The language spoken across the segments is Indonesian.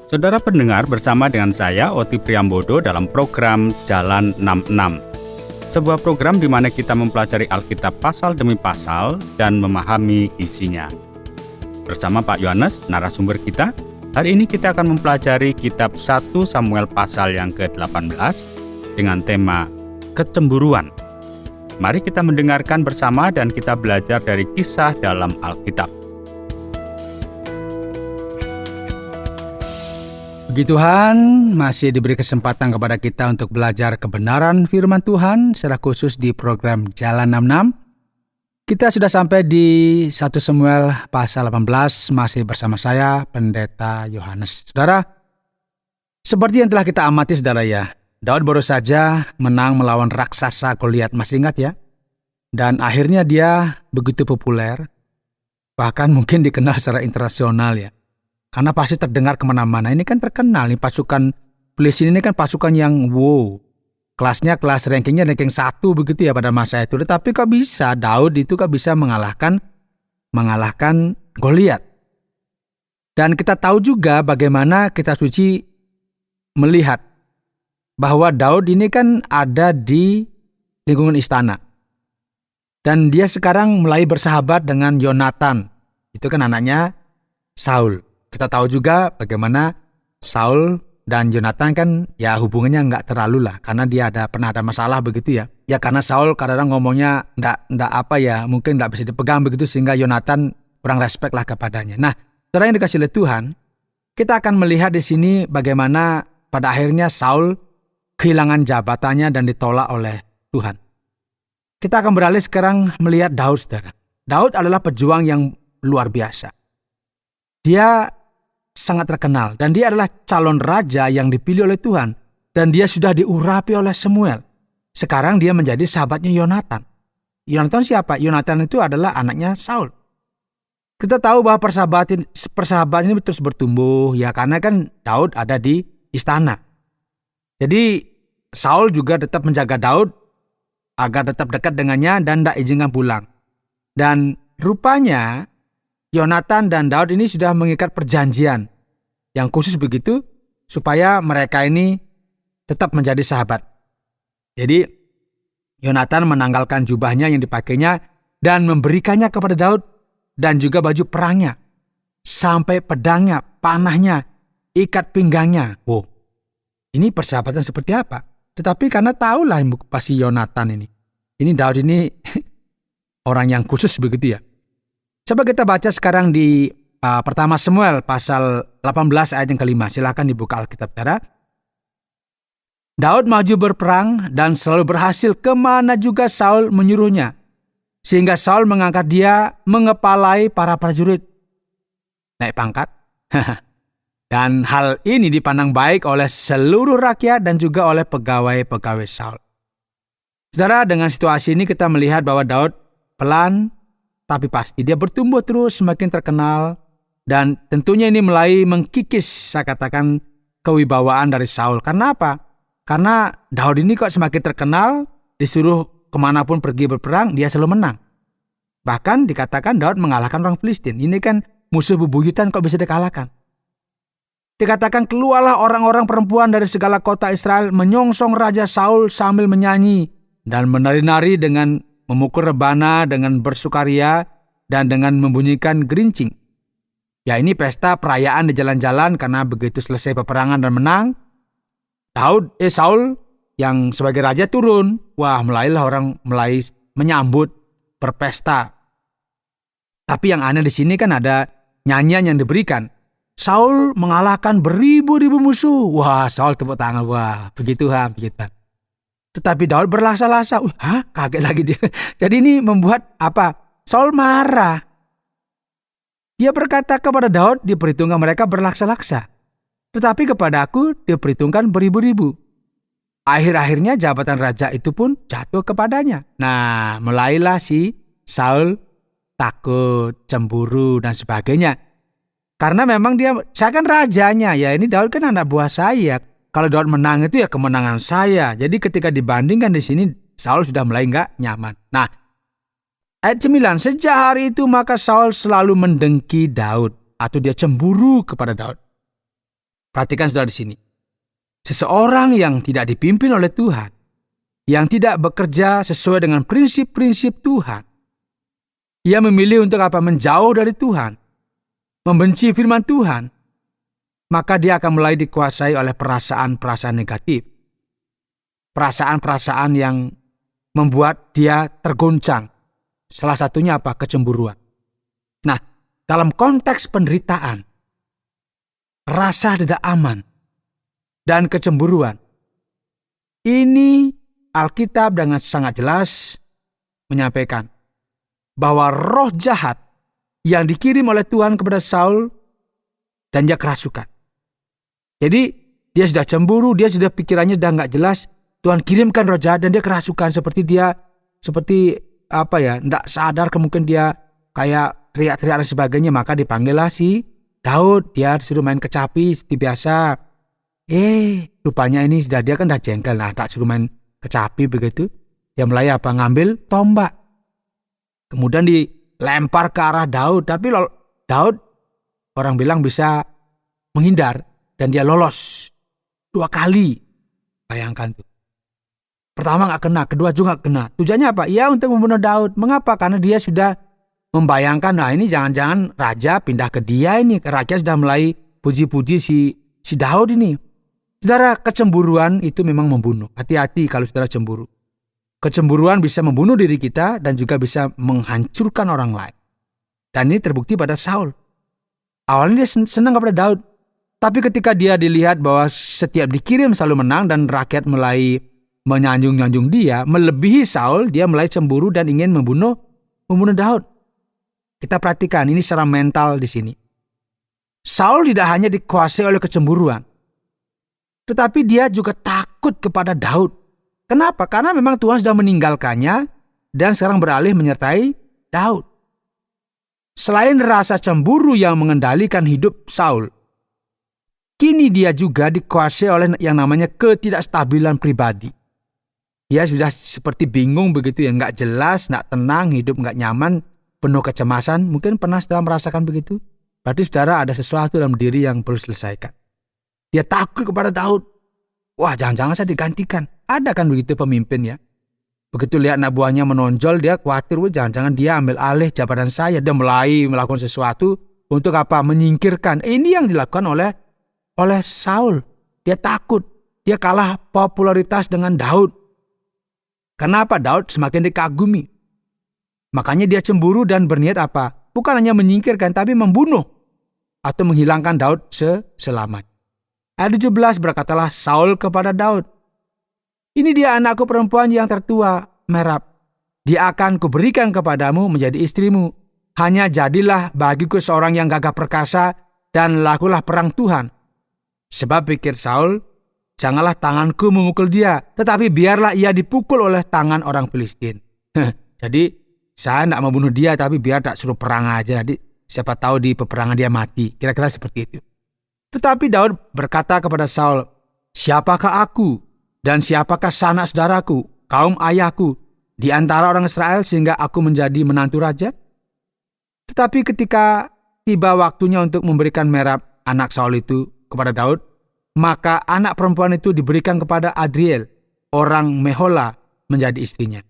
Saudara pendengar, bersama dengan saya Oti Priambodo dalam program Jalan 66. Sebuah program di mana kita mempelajari Alkitab pasal demi pasal dan memahami isinya. Bersama Pak Yohanes, narasumber kita, hari ini kita akan mempelajari kitab 1 Samuel pasal yang ke-18 dengan tema Kecemburuan. Mari kita mendengarkan bersama dan kita belajar dari kisah dalam Alkitab. Puji Tuhan, masih diberi kesempatan kepada kita untuk belajar kebenaran firman Tuhan, secara khusus di program Jalan 66. Kita sudah sampai di 1 Samuel pasal 18, masih bersama saya, Pendeta Yohanes. Saudara, seperti yang telah kita amati saudara ya, Daud baru saja menang melawan raksasa Goliat, masih ingat ya? Dan akhirnya dia begitu populer, bahkan mungkin dikenal secara internasional ya. Karena pasti terdengar kemana-mana. Ini kan terkenal nih, pasukan Filistin ini kan pasukan yang kelasnya, kelas rankingnya ranking 1 begitu ya pada masa itu. Tetapi kok bisa Daud itu kok bisa mengalahkan Goliat. Dan kita tahu juga bagaimana kitab suci melihat bahwa Daud ini kan ada di lingkungan istana. Dan dia sekarang mulai bersahabat dengan Yonatan. Itu kan anaknya Saul. Kita tahu juga bagaimana Saul dan Yonatan kan ya hubungannya nggak terlalu lah. Karena dia pernah ada masalah begitu ya. Ya karena Saul kadang-kadang ngomongnya mungkin nggak bisa dipegang begitu. Sehingga Yonatan kurang respect lah kepadanya. Nah, setelah yang dikasih oleh Tuhan, kita akan melihat di sini bagaimana pada akhirnya Saul kehilangan jabatannya dan ditolak oleh Tuhan. Kita akan beralih sekarang melihat Daud, saudara. Daud adalah pejuang yang luar biasa. Dia sangat terkenal dan dia adalah calon raja yang dipilih oleh Tuhan. Dan dia sudah diurapi oleh Samuel. Sekarang dia menjadi sahabatnya Yonatan. Yonatan siapa? Yonatan itu adalah anaknya Saul. Kita tahu bahwa persahabatan ini terus bertumbuh ya karena kan Daud ada di istana. Jadi Saul juga tetap menjaga Daud agar tetap dekat dengannya dan tidak izinkan pulang. Dan rupanya Yonatan dan Daud ini sudah mengikat perjanjian yang khusus begitu supaya mereka ini tetap menjadi sahabat. Jadi Yonatan menanggalkan jubahnya yang dipakainya dan memberikannya kepada Daud dan juga baju perangnya sampai pedangnya, panahnya, ikat pinggangnya. Ini persahabatan seperti apa? Tetapi karena tahulah pasti Yonatan ini Daud ini orang yang khusus begitu ya. Coba kita baca sekarang di pertama Samuel pasal 18 ayat yang kelima. Silakan dibuka Alkitab, saudara. Daud maju berperang dan selalu berhasil kemana juga Saul menyuruhnya. Sehingga Saul mengangkat dia mengepalai para prajurit. Naik pangkat. Dan hal ini dipandang baik oleh seluruh rakyat dan juga oleh pegawai-pegawai Saul. Saudara, dengan situasi ini kita melihat bahwa Daud pelan tapi pasti dia bertumbuh terus semakin terkenal dan tentunya ini mulai mengkikis saya katakan kewibawaan dari Saul. Karena apa? Karena Daud ini kok semakin terkenal, disuruh kemanapun pergi berperang dia selalu menang. Bahkan dikatakan Daud mengalahkan orang Filistin. Ini kan musuh bebuyutan kok bisa dikalahkan. Dikatakan keluarlah orang-orang perempuan dari segala kota Israel menyongsong Raja Saul sambil menyanyi dan menari-nari dengan memukul rebana dengan bersukaria dan dengan membunyikan gerincing. Ya ini pesta perayaan di jalan-jalan karena begitu selesai peperangan dan menang, Saul yang sebagai raja turun. Mulailah orang menyambut berpesta. Tapi yang aneh di sini kan ada nyanyian yang diberikan. Saul mengalahkan beribu-ribu musuh. Saul tepuk tangan. Puji Tuhan. Tetapi Daud berlasa-lasa. Kaget lagi dia. Jadi ini membuat apa? Saul marah. Dia berkata kepada Daud, diperhitungkan mereka berlaksa-laksa. Tetapi kepada aku, diperhitungkan beribu-ribu. Akhir-akhirnya jabatan raja itu pun jatuh kepadanya. Nah, mulailah si Saul takut, cemburu, dan sebagainya. Karena memang saya kan rajanya. Ya ini Daud kan anak buah saya. Kalau Daud menang itu ya kemenangan saya. Jadi ketika dibandingkan di sini, Saul sudah mulai nggak nyaman. Nah, ayat 9. Sejak hari itu maka Saul selalu mendengki Daud. Atau dia cemburu kepada Daud. Perhatikan saudara di sini. Seseorang yang tidak dipimpin oleh Tuhan, yang tidak bekerja sesuai dengan prinsip-prinsip Tuhan, ia memilih untuk apa? Menjauh dari Tuhan, membenci firman Tuhan, maka dia akan mulai dikuasai oleh perasaan-perasaan negatif. Perasaan-perasaan yang membuat dia tergoncang. Salah satunya apa? Kecemburuan. Nah, dalam konteks penderitaan, rasa tidak aman, dan kecemburuan, ini Alkitab dengan sangat jelas menyampaikan bahwa roh jahat yang dikirim oleh Tuhan kepada Saul dan dia kerasukan. Jadi dia sudah cemburu, dia sudah pikirannya sudah nggak jelas. Tuhan kirimkan roh jahat dan dia kerasukan seperti tidak sadar, kemungkinan dia kayak teriak-teriak dan sebagainya. Maka dipanggillah si Daud, dia disuruh main kecapi seperti biasa. Rupanya ini dia kan udah jengkel. Nah, tak suruh main kecapi begitu. Dia mulai ngambil tombak. Kemudian dilempar ke arah Daud. Tapi Daud orang bilang bisa menghindar. Dan dia lolos 2 kali. Bayangkan tuh. Pertama gak kena, kedua juga gak kena. Tujuannya apa? Ya untuk membunuh Daud. Mengapa? Karena dia sudah membayangkan, nah ini jangan-jangan raja pindah ke dia ini. Raja sudah mulai puji-puji si Daud ini. Saudara, kecemburuan itu memang membunuh. Hati-hati kalau saudara cemburu. Kecemburuan bisa membunuh diri kita dan juga bisa menghancurkan orang lain. Dan ini terbukti pada Saul. Awalnya dia senang kepada Daud. Tapi ketika dia dilihat bahwa setiap dikirim selalu menang dan rakyat mulai menyanjung-nyanjung dia, melebihi Saul, dia mulai cemburu dan ingin membunuh Daud. Kita perhatikan ini secara mental di sini. Saul tidak hanya dikuasai oleh kecemburuan, tetapi dia juga takut kepada Daud. Kenapa? Karena memang Tuhan sudah meninggalkannya dan sekarang beralih menyertai Daud. Selain rasa cemburu yang mengendalikan hidup Saul, kini dia juga dikuasai oleh yang namanya ketidakstabilan pribadi. Dia sudah seperti bingung begitu ya, nggak jelas, nggak tenang, hidup nggak nyaman, penuh kecemasan. Mungkin pernah saudara merasakan begitu? Berarti saudara ada sesuatu dalam diri yang perlu diselesaikan. Dia takut kepada Daud. Wah, jangan-jangan saya digantikan. Ada kan begitu pemimpin ya. Begitu lihat anak buahnya menonjol, dia khawatir, jangan-jangan dia ambil alih jabatan saya. Dia mulai melakukan sesuatu untuk apa? Menyingkirkan. Ini yang dilakukan oleh Saul. Dia takut. Dia kalah popularitas dengan Daud. Kenapa? Daud semakin dikagumi. Makanya dia cemburu dan berniat apa? Bukan hanya menyingkirkan, tapi membunuh atau menghilangkan Daud selamanya. Ayat 17 berkatalah Saul kepada Daud, "Ini dia anakku perempuan yang tertua, Merab. Dia akan kuberikan kepadamu menjadi istrimu. Hanya jadilah bagiku seorang yang gagah perkasa dan lakulah perang Tuhan." Sebab pikir Saul, janganlah tanganku memukul dia, tetapi biarlah ia dipukul oleh tangan orang Filistin. Jadi saya tidak membunuh dia, tapi biar tak suruh perang aja. Jadi siapa tahu di peperangan dia mati. Kira-kira seperti itu. Tetapi Daud berkata kepada Saul, "Siapakah aku dan siapakah sanak saudaraku, kaum ayahku, di antara orang Israel sehingga aku menjadi menantu raja?" Tetapi ketika tiba waktunya untuk memberikan Merab anak Saul itu kepada Daud, maka anak perempuan itu diberikan kepada Adriel, orang Mehola, menjadi istrinya.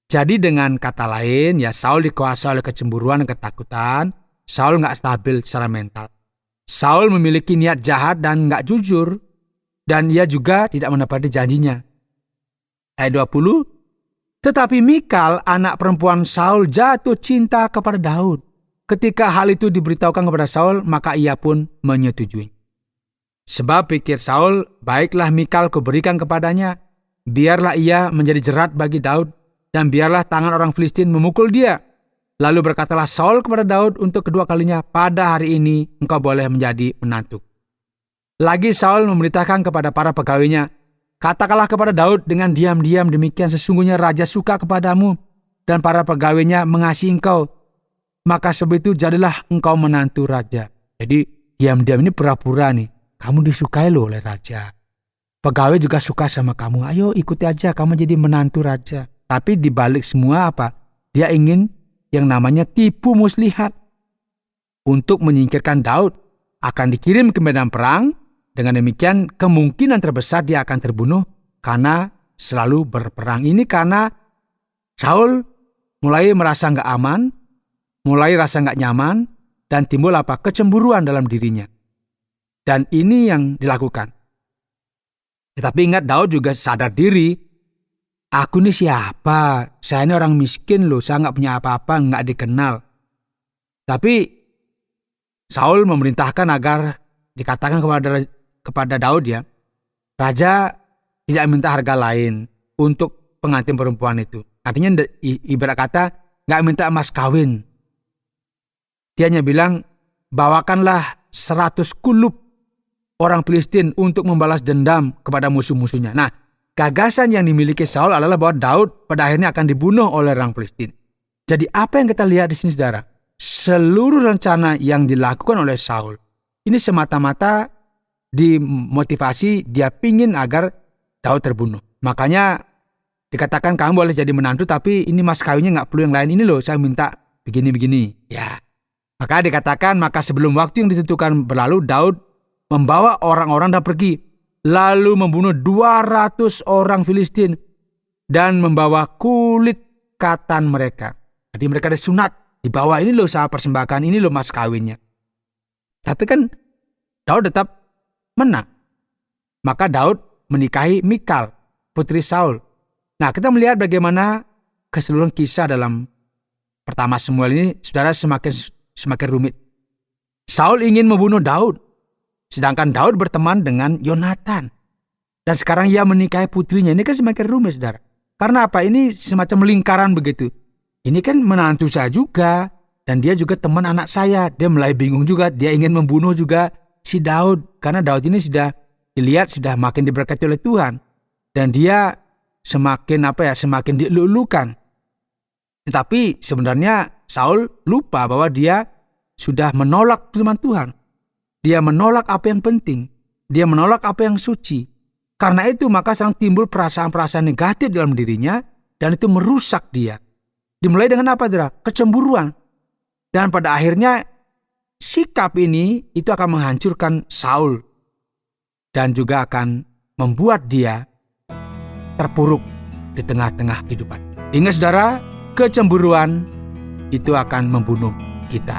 Jadi dengan kata lain, ya Saul dikuasai oleh kecemburuan dan ketakutan. Saul gak stabil secara mental. Saul memiliki niat jahat dan gak jujur. Dan ia juga tidak menepati janjinya. Ayat 20, tetapi Mikal, anak perempuan Saul, jatuh cinta kepada Daud. Ketika hal itu diberitahukan kepada Saul, maka ia pun menyetujui. Sebab pikir Saul, baiklah Mikal kuberikan kepadanya, biarlah ia menjadi jerat bagi Daud, dan biarlah tangan orang Filistin memukul dia. Lalu berkatalah Saul kepada Daud untuk kedua kalinya, pada hari ini engkau boleh menjadi menantu. Lagi Saul memberitakan kepada para pegawainya, katakanlah kepada Daud dengan diam-diam demikian, sesungguhnya raja suka kepadamu, dan para pegawainya mengasihi engkau. Maka sebab itu jadilah engkau menantu raja. Jadi diam-diam ini pura-pura nih. Kamu disukai loh oleh raja. Pegawai juga suka sama kamu. Ayo ikuti aja, kamu jadi menantu raja. Tapi dibalik semua apa? Dia ingin yang namanya tipu muslihat. Untuk menyingkirkan Daud. Akan dikirim ke medan perang. Dengan demikian kemungkinan terbesar dia akan terbunuh karena selalu berperang. Ini karena Saul mulai merasa nggak aman, mulai rasa nggak nyaman, dan timbul kecemburuan dalam dirinya. Dan ini yang dilakukan. Tetapi ingat, Daud juga sadar diri. Aku ini siapa? Saya ini orang miskin loh, saya nggak punya apa-apa, nggak dikenal. Tapi Saul memerintahkan agar dikatakan kepada Daud ya, Raja tidak minta harga lain untuk pengantin perempuan itu. Artinya ibarat kata nggak minta emas kawin. Dia hanya bilang, bawakanlah 100 kulup orang Filistin untuk membalas dendam kepada musuh-musuhnya. Nah, gagasan yang dimiliki Saul adalah bahwa Daud pada akhirnya akan dibunuh oleh orang Filistin. Jadi apa yang kita lihat di sini saudara? Seluruh rencana yang dilakukan oleh Saul ini semata-mata dimotivasi dia pingin agar Daud terbunuh. Makanya dikatakan kamu boleh jadi menantu tapi ini mas kawinnya nggak perlu yang lain. Ini loh saya minta begini-begini. Ya. Maka dikatakan maka sebelum waktu yang ditentukan berlalu Daud membawa orang-orang dan pergi. Lalu membunuh 200 orang Filistin dan membawa kulit katan mereka. Jadi mereka disunat. Dibawa ini loh saya persembahkan, ini loh mas kawinnya. Tapi kan Daud tetap menang. Maka Daud menikahi Mikal, putri Saul. Nah kita melihat bagaimana keseluruhan kisah dalam pertama Samuel ini saudara semakin rumit. Saul ingin membunuh Daud. Sedangkan Daud berteman dengan Yonatan. Dan sekarang ia menikahi putrinya. Ini kan semakin rumit saudara. Karena apa? Ini semacam lingkaran begitu. Ini kan menantu saya juga. Dan dia juga teman anak saya. Dia mulai bingung juga. Dia ingin membunuh juga si Daud. Karena Daud ini sudah dilihat sudah makin diberkati oleh Tuhan. Dan dia semakin dilulukan. Tetapi sebenarnya Saul lupa bahwa dia sudah menolak firman Tuhan. Dia menolak apa yang penting. Dia menolak apa yang suci. Karena itu maka sedang timbul perasaan-perasaan negatif dalam dirinya. Dan itu merusak dia. Dimulai dengan apa? Kecemburuan. Dan pada akhirnya sikap ini itu akan menghancurkan Saul. Dan juga akan membuat dia terpuruk di tengah-tengah kehidupan. Ingat saudara, kecemburuan itu akan membunuh kita.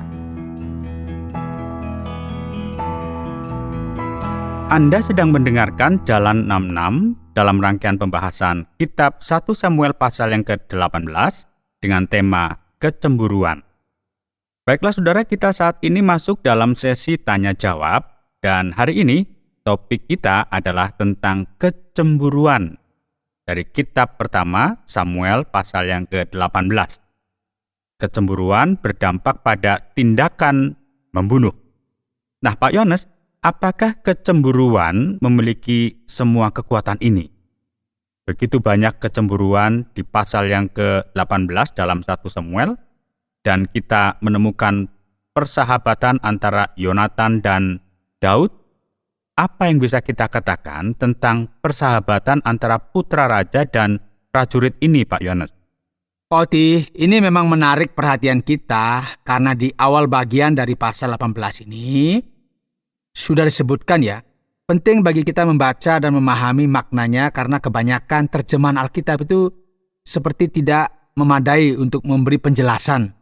Anda sedang mendengarkan Jalan 66 dalam rangkaian pembahasan Kitab 1 Samuel pasal yang ke-18 dengan tema kecemburuan. Baiklah saudara, kita saat ini masuk dalam sesi tanya jawab dan hari ini topik kita adalah tentang kecemburuan dari kitab pertama Samuel pasal yang ke-18. Kecemburuan berdampak pada tindakan membunuh. Nah Pak Yones, apakah kecemburuan memiliki semua kekuatan ini? Begitu banyak kecemburuan di pasal yang ke-18 dalam 1 Samuel, dan kita menemukan persahabatan antara Yonatan dan Daud. Apa yang bisa kita katakan tentang persahabatan antara putra raja dan prajurit ini, Pak Yones? Pak Oti, ini memang menarik perhatian kita karena di awal bagian dari pasal 18 ini sudah disebutkan ya, penting bagi kita membaca dan memahami maknanya karena kebanyakan terjemahan Alkitab itu seperti tidak memadai untuk memberi penjelasan.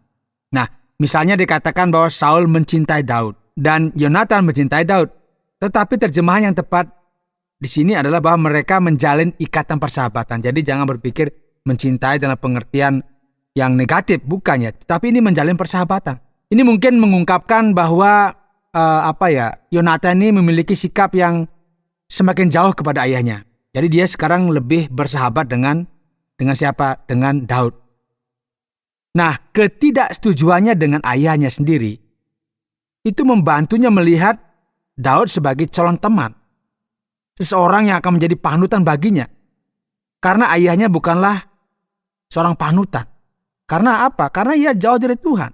Nah, misalnya dikatakan bahwa Saul mencintai Daud dan Yonatan mencintai Daud. Tetapi terjemahan yang tepat di sini adalah bahwa mereka menjalin ikatan persahabatan. Jadi jangan berpikir mencintai dalam pengertian yang negatif, bukan ya. Tetapi ini menjalin persahabatan. Ini mungkin mengungkapkan bahwa Yonatan ini memiliki sikap yang semakin jauh kepada ayahnya. Jadi dia sekarang lebih bersahabat dengan siapa? Dengan Daud. Nah, ketidaksetujuannya dengan ayahnya sendiri itu membantunya melihat Daud sebagai calon teman. Seseorang yang akan menjadi panutan baginya. Karena ayahnya bukanlah seorang panutan. Karena apa? Karena ia jauh dari Tuhan.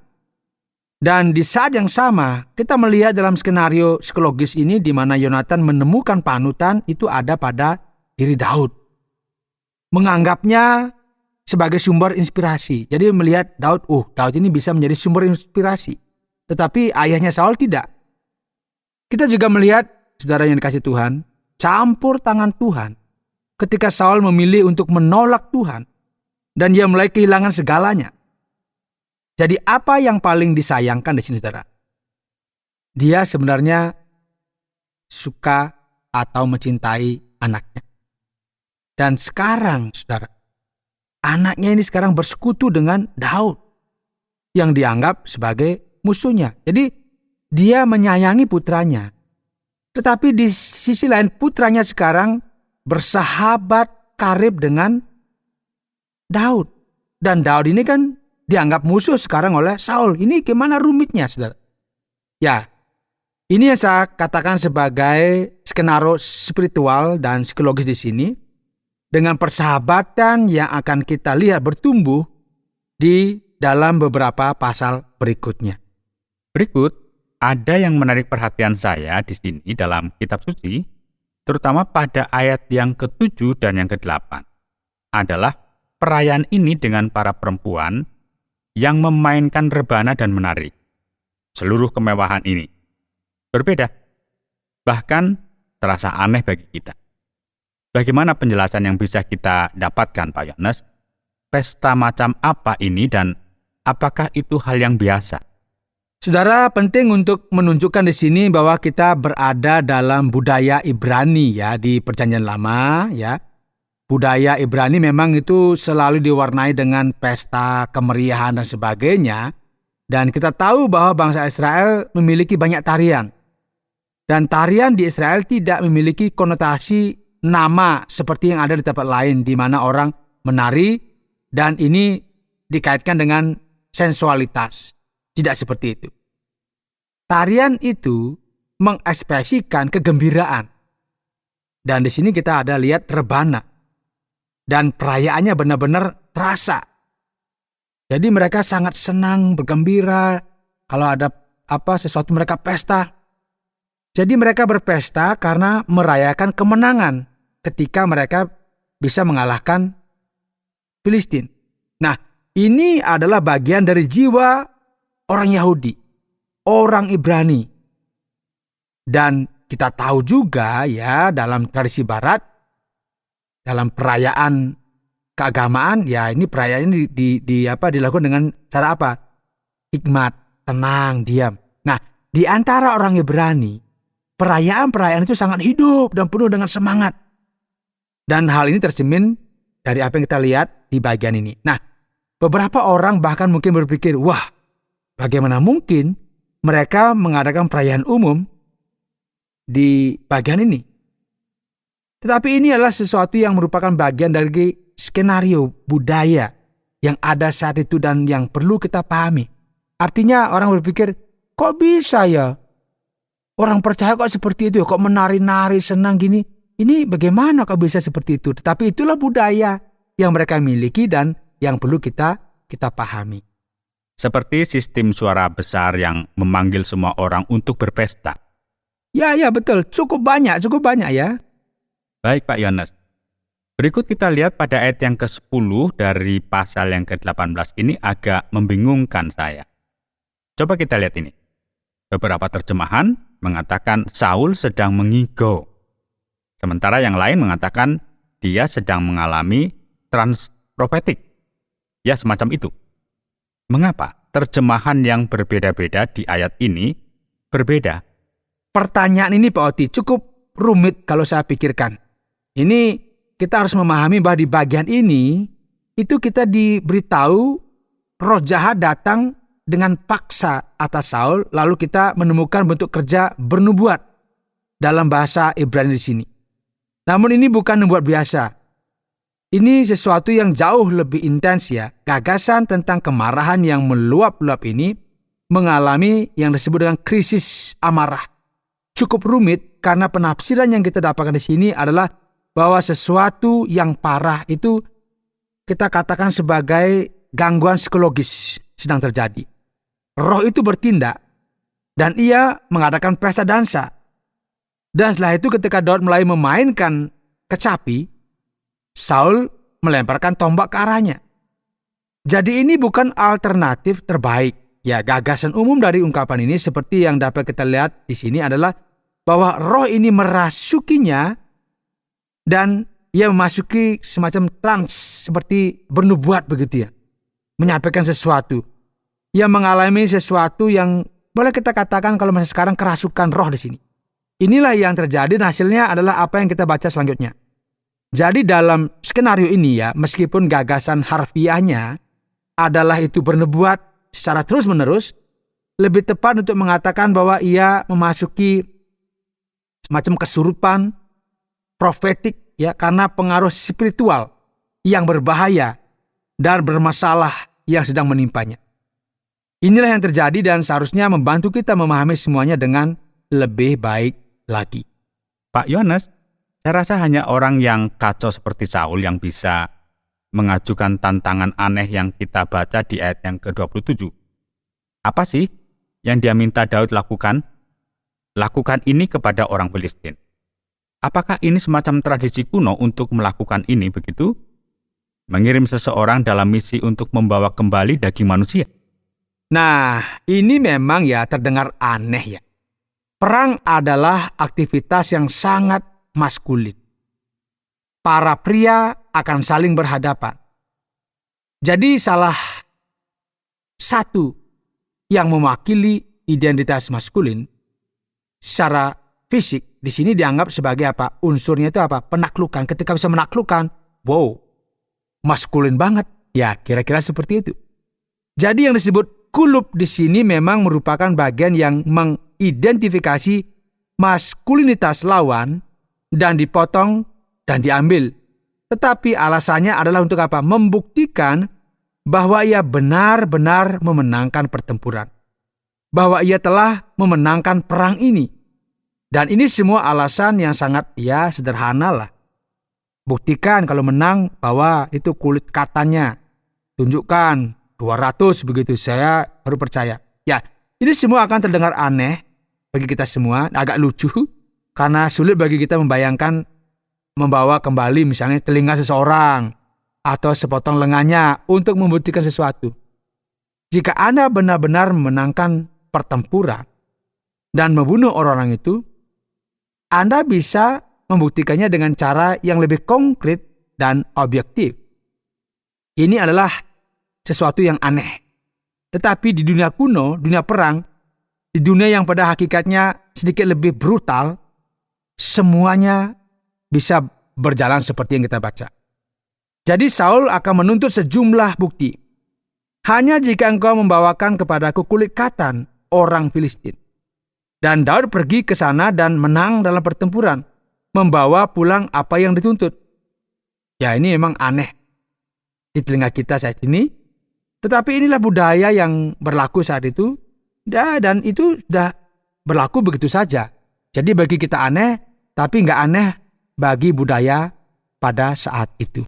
Dan di saat yang sama, kita melihat dalam skenario psikologis ini di mana Yonatan menemukan panutan itu ada pada diri Daud. Menganggapnya sebagai sumber inspirasi. Jadi melihat Daud ini bisa menjadi sumber inspirasi. Tetapi ayahnya Saul tidak. Kita juga melihat saudara yang dikasih Tuhan, campur tangan Tuhan ketika Saul memilih untuk menolak Tuhan dan dia mulai kehilangan segalanya. Jadi apa yang paling disayangkan di sini, saudara? Dia sebenarnya suka atau mencintai anaknya. Dan sekarang, saudara, anaknya ini sekarang bersekutu dengan Daud yang dianggap sebagai musuhnya. Jadi dia menyayangi putranya. Tetapi di sisi lain putranya sekarang bersahabat karib dengan Daud. Dan Daud ini kan dianggap musuh sekarang oleh Saul. Ini gimana rumitnya, saudara? Ya, ini yang saya katakan sebagai skenario spiritual dan psikologis di sini. Dengan persahabatan yang akan kita lihat bertumbuh di dalam beberapa pasal berikutnya. Berikut, ada yang menarik perhatian saya di sini dalam kitab suci, terutama pada ayat yang ke-7 dan yang ke-8, adalah perayaan ini dengan para perempuan yang memainkan rebana dan menari. Seluruh kemewahan ini berbeda, bahkan terasa aneh bagi kita. Bagaimana penjelasan yang bisa kita dapatkan, Pak Yohanes? Pesta macam apa ini dan apakah itu hal yang biasa? Saudara, penting untuk menunjukkan di sini bahwa kita berada dalam budaya Ibrani ya di Perjanjian Lama ya. Budaya Ibrani memang itu selalu diwarnai dengan pesta, kemeriahan dan sebagainya. Dan kita tahu bahwa bangsa Israel memiliki banyak tarian. Dan tarian di Israel tidak memiliki konotasi nama seperti yang ada di tempat lain di mana orang menari dan ini dikaitkan dengan sensualitas. Tidak seperti itu. Tarian itu mengekspresikan kegembiraan. Dan di sini kita ada lihat rebana. Dan perayaannya benar-benar terasa. Jadi mereka sangat senang, bergembira. Kalau ada sesuatu mereka pesta. Jadi mereka berpesta karena merayakan kemenangan ketika mereka bisa mengalahkan Filistin. Nah, ini adalah bagian dari jiwa orang Yahudi, orang Ibrani. Dan kita tahu juga ya dalam tradisi Barat, dalam perayaan keagamaan, ya ini perayaan dilakukan dengan cara apa? Hikmat, tenang, diam. Nah, di antara orang Ibrani, perayaan-perayaan itu sangat hidup dan penuh dengan semangat. Dan hal ini tercermin dari apa yang kita lihat di bagian ini. Nah, beberapa orang bahkan mungkin berpikir, wah, bagaimana mungkin mereka mengadakan perayaan umum di bagian ini? Tetapi ini adalah sesuatu yang merupakan bagian dari skenario budaya yang ada saat itu dan yang perlu kita pahami. Artinya orang berpikir, kok bisa ya? Orang percaya kok seperti itu, kok menari-nari, senang gini. Ini bagaimana kok bisa seperti itu? Tetapi itulah budaya yang mereka miliki dan yang perlu kita pahami. Seperti sistem suara besar yang memanggil semua orang untuk berpesta. Ya betul. Cukup banyak ya. Baik Pak Yohanes. Berikut kita lihat pada ayat yang ke-10 dari pasal yang ke-18 ini agak membingungkan saya. Coba kita lihat ini. Beberapa terjemahan mengatakan Saul sedang mengigau. Sementara yang lain mengatakan dia sedang mengalami transprofetik. Ya, semacam itu. Mengapa terjemahan yang berbeda-beda di ayat ini berbeda? Pertanyaan ini Pak Oti cukup rumit kalau saya pikirkan. Ini kita harus memahami bahwa di bagian ini itu kita diberitahu roh jahat datang dengan paksa atas Saul, lalu kita menemukan bentuk kerja bernubuat dalam bahasa Ibrani di sini. Namun ini bukan nubuat biasa. Ini sesuatu yang jauh lebih intens ya. Gagasan tentang kemarahan yang meluap-luap ini mengalami yang disebut dengan krisis amarah. Cukup rumit karena penafsiran yang kita dapatkan di sini adalah bahwa sesuatu yang parah itu kita katakan sebagai gangguan psikologis sedang terjadi. Roh itu bertindak dan ia mengadakan pesta dansa. Dan setelah itu ketika Daud mulai memainkan kecapi, Saul melemparkan tombak ke arahnya. Jadi ini bukan alternatif terbaik. Ya, gagasan umum dari ungkapan ini seperti yang dapat kita lihat di sini adalah bahwa roh ini merasukinya dan ia memasuki semacam trans seperti bernubuat begitu ya. Menyampaikan sesuatu. Ia mengalami sesuatu yang boleh kita katakan kalau masa sekarang kerasukan roh di sini. Inilah yang terjadi dan hasilnya adalah apa yang kita baca selanjutnya. Jadi dalam skenario ini ya, meskipun gagasan harfiahnya adalah itu bernubuat secara terus-menerus, lebih tepat untuk mengatakan bahwa ia memasuki semacam kesurupan profetik ya, karena pengaruh spiritual yang berbahaya dan bermasalah yang sedang menimpanya. Inilah yang terjadi dan seharusnya membantu kita memahami semuanya dengan lebih baik lagi. Pak Yohanes, saya rasa hanya orang yang kacau seperti Saul yang bisa mengajukan tantangan aneh yang kita baca di ayat yang ke-27. Apa sih yang dia minta Daud lakukan? Lakukan ini kepada orang Filistin. Apakah ini semacam tradisi kuno untuk melakukan ini begitu? Mengirim seseorang dalam misi untuk membawa kembali daging manusia? Nah, ini memang ya terdengar aneh ya. Perang adalah aktivitas yang sangat maskulin. Para pria akan saling berhadapan. Jadi salah satu yang mewakili identitas maskulin secara fisik di sini dianggap sebagai apa? Unsurnya itu apa? Penaklukan. Ketika bisa menaklukkan, wow, maskulin banget. Ya, kira-kira seperti itu. Jadi yang disebut kulub di sini memang merupakan bagian yang mengidentifikasi maskulinitas lawan dan dipotong dan diambil. Tetapi alasannya adalah untuk apa? Membuktikan bahwa ia benar-benar memenangkan pertempuran. Bahwa ia telah memenangkan perang ini. Dan ini semua alasan yang sangat sederhana lah. Buktikan kalau menang bahwa itu kulit katanya. Tunjukkan 200 begitu, saya baru percaya. Ya, ini semua akan terdengar aneh bagi kita semua, agak lucu. Karena sulit bagi kita membayangkan membawa kembali misalnya telinga seseorang atau sepotong lengannya untuk membuktikan sesuatu. Jika Anda benar-benar memenangkan pertempuran dan membunuh orang-orang itu, Anda bisa membuktikannya dengan cara yang lebih konkret dan objektif. Ini adalah sesuatu yang aneh. Tetapi di dunia kuno, dunia perang, di dunia yang pada hakikatnya sedikit lebih brutal, semuanya bisa berjalan seperti yang kita baca. Jadi Saul akan menuntut sejumlah bukti. Hanya jika engkau membawakan kepadaku kulit katan orang Filistin. Dan Daud pergi ke sana dan menang dalam pertempuran, membawa pulang apa yang dituntut. Ya, ini memang aneh di telinga kita saat ini. Tetapi inilah budaya yang berlaku saat itu. Dan itu sudah berlaku begitu saja. Jadi bagi kita aneh, tapi nggak aneh bagi budaya pada saat itu.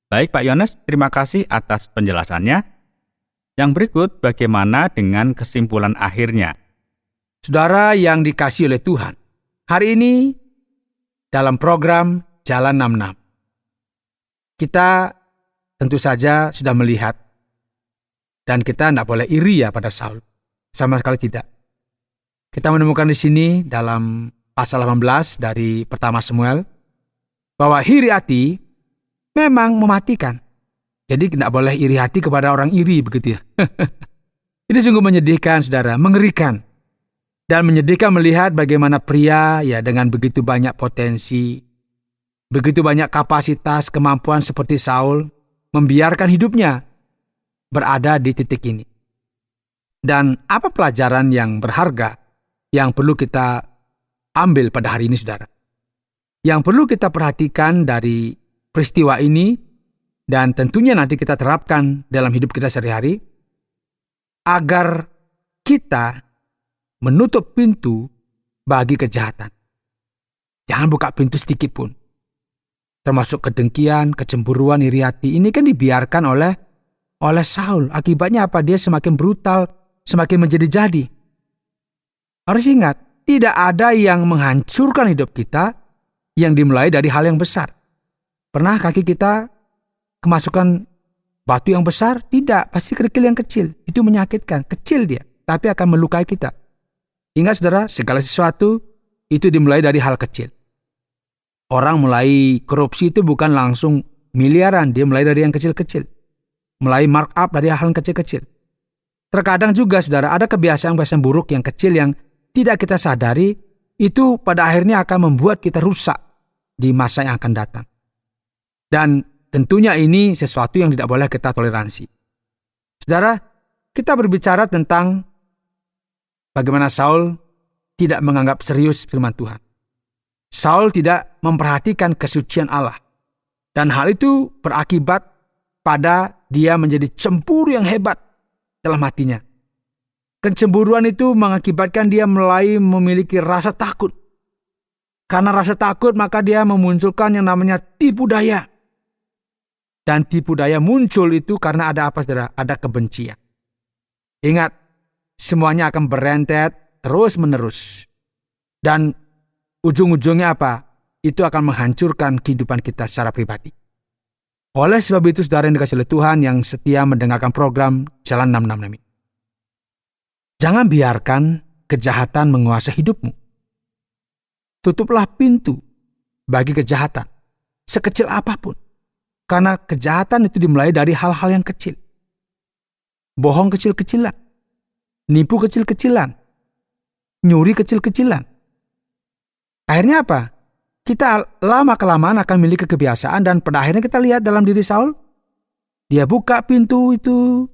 Baik Pak Yohanes, terima kasih atas penjelasannya. Yang berikut bagaimana dengan kesimpulan akhirnya? Saudara yang dikasihi oleh Tuhan, hari ini dalam program Jalan 66, kita tentu saja sudah melihat dan kita tidak boleh iri ya pada Saul. Sama sekali tidak. Kita menemukan di sini dalam pasal 18 dari pertama Samuel bahwa iri hati memang mematikan. Jadi tidak boleh iri hati kepada orang iri begitu ya. Ini sungguh menyedihkan saudara, mengerikan. Dan menyedihkan melihat bagaimana pria ya dengan begitu banyak potensi, begitu banyak kapasitas, kemampuan seperti Saul membiarkan hidupnya berada di titik ini. Dan apa pelajaran yang berharga yang perlu kita ambil pada hari ini saudara? Yang perlu kita perhatikan dari peristiwa ini dan tentunya nanti kita terapkan dalam hidup kita sehari-hari agar kita menutup pintu bagi kejahatan. Jangan buka pintu sedikit pun. Termasuk kedengkian, kecemburuan, iri hati. Ini kan dibiarkan oleh Saul. Akibatnya apa? Dia semakin brutal, semakin menjadi-jadi. Harus ingat, tidak ada yang menghancurkan hidup kita yang dimulai dari hal yang besar. Pernah kaki kita kemasukan batu yang besar? Tidak, pasti kerikil yang kecil. Itu menyakitkan, kecil dia, tapi akan melukai kita. Ingat saudara, segala sesuatu itu dimulai dari hal kecil. Orang mulai korupsi itu bukan langsung miliaran, dia mulai dari yang kecil-kecil. Mulai markup dari hal yang kecil-kecil. Terkadang juga saudara, ada kebiasaan-kebiasaan buruk yang kecil yang tidak kita sadari, itu pada akhirnya akan membuat kita rusak di masa yang akan datang. Dan tentunya ini sesuatu yang tidak boleh kita toleransi. Saudara, kita berbicara tentang bagaimana Saul tidak menganggap serius firman Tuhan. Saul tidak memperhatikan kesucian Allah. Dan hal itu berakibat pada dia menjadi cemburu yang hebat dalam hatinya. Kecemburuan itu mengakibatkan dia mulai memiliki rasa takut. Karena rasa takut maka dia memunculkan yang namanya tipu daya. Dan tipu daya muncul itu karena ada apa saudara? Ada kebencian. Ingat, semuanya akan berentet terus menerus. Dan ujung-ujungnya apa? Itu akan menghancurkan kehidupan kita secara pribadi. Oleh sebab itu saudara yang dikasihi oleh Tuhan yang setia mendengarkan program Jalan 66 ini. Jangan biarkan kejahatan menguasai hidupmu. Tutuplah pintu bagi kejahatan, sekecil apapun. Karena kejahatan itu dimulai dari hal-hal yang kecil. Bohong kecil-kecilan, nipu kecil-kecilan, nyuri kecil-kecilan. Akhirnya apa? Kita lama-kelamaan akan memiliki kebiasaan dan pada akhirnya kita lihat dalam diri Saul. Dia buka pintu itu.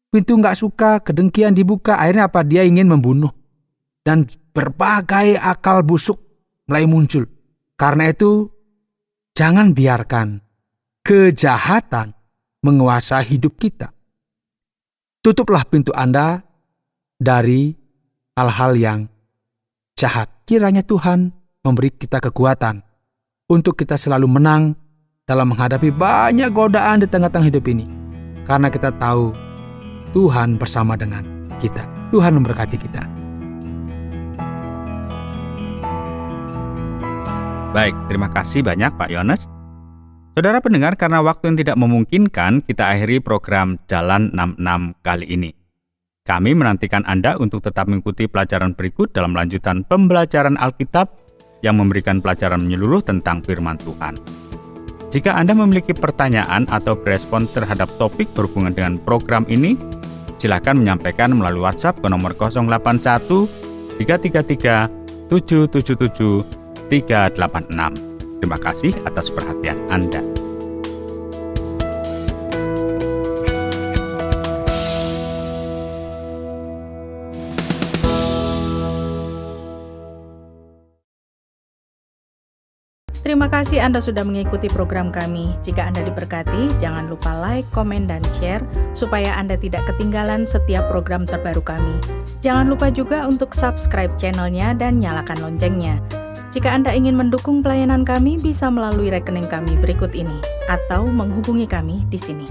Pintu gak suka, kedengkian dibuka. Akhirnya apa? Dia ingin membunuh. Dan berbagai akal busuk mulai muncul. Karena itu, jangan biarkan kejahatan menguasai hidup kita. Tutuplah pintu Anda dari hal-hal yang jahat. Kiranya Tuhan memberi kita kekuatan untuk kita selalu menang dalam menghadapi banyak godaan di tengah-tengah hidup ini. Karena kita tahu Tuhan bersama dengan kita. Tuhan memberkati kita. Baik, terima kasih banyak Pak Yones. Saudara pendengar, karena waktu yang tidak memungkinkan, kita akhiri program Jalan 66 kali ini. Kami menantikan Anda untuk tetap mengikuti pelajaran berikut dalam lanjutan pembelajaran Alkitab yang memberikan pelajaran menyeluruh tentang firman Tuhan. Jika Anda memiliki pertanyaan atau berespon terhadap topik berhubungan dengan program ini, silakan menyampaikan melalui WhatsApp ke nomor 081 333 777 386. Terima kasih atas perhatian Anda. Terima kasih Anda sudah mengikuti program kami. Jika Anda diberkati, jangan lupa like, komen, dan share supaya Anda tidak ketinggalan setiap program terbaru kami. Jangan lupa juga untuk subscribe channelnya dan nyalakan loncengnya. Jika Anda ingin mendukung pelayanan kami, bisa melalui rekening kami berikut ini atau menghubungi kami di sini.